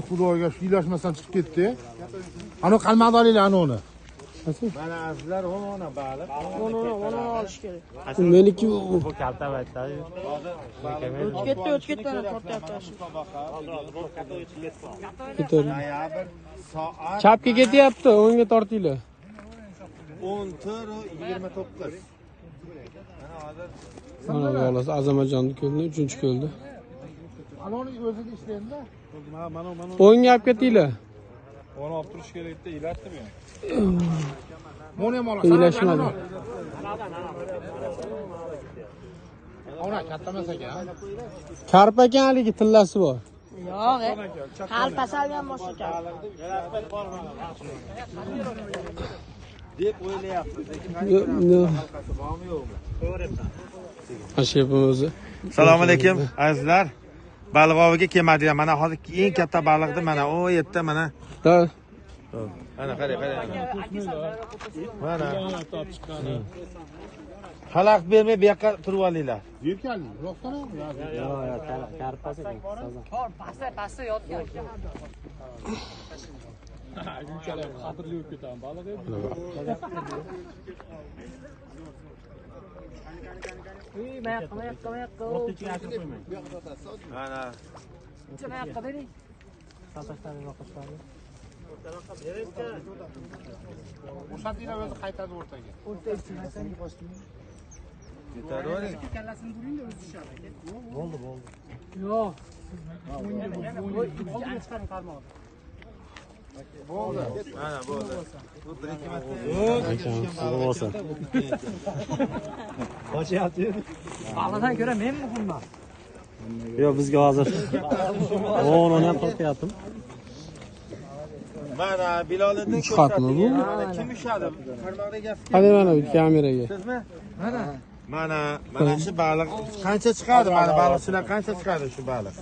Xudoga shu ilashmasdan chiqib ketdi. Ana qalmoqda olinglar ana uni. Mana azlar ona baliq. Ona olish kerak. Meniki Bu kalta vaqtda. O'tib ketdi ana tortyapti. ketar. Noyabr soat Chapga ketyapti, o'ngga tortinglar. 10:29. Mana bolasi Azamatjonni ko'lni 3-ko'ldi. Ana uni o'zida ishlaydi-da. O'ngga olib ketinglar. Onu olib turish kerakda, ilatdimi? Buni ham ol. Ilashmadi. Ona katta emas ekan. Karpa ekan haligi tillasi bor. Yo'q, qalpasalgan boshqa ekan. deb o'ylayapmiz. Halqasi bormi yo'qmi? Ashepim o'zi. Assalomu alaykum azizlar. Baliq oviga kelmadik. Mana hozir eng katta baliqni mana o yerda mana. Da. Mana qarang. Mana. Xalaq bermay bu yoqqa turib olinglar. Yelkali, uloqdan ham. Yo'q, karpasi ekan. Pastda yotgan. Bunchalar qadrli bo'lib ketadi baliq edi. Mayaqqa. Mana. Mayaqqa bering. O'shatinglar o'zi qaytadi o'rtaga. Yetavering. Yo'q. Bo'ldi. Mana bo'ldi. Bu 1-2 marta. Bo'lsin. Baliqdan ko'ra men muhimman. Yo'q, bizga hozir 10 ham tortyaptim. Mana Biloliddin Uch xatmi bu? Mana kim ushadi? Qarmoqda gap. Qani mana bu kameraga. Sizmi? Mana shu baliq qancha chiqadi? Mana baliqchilar qancha chiqadi shu baliq?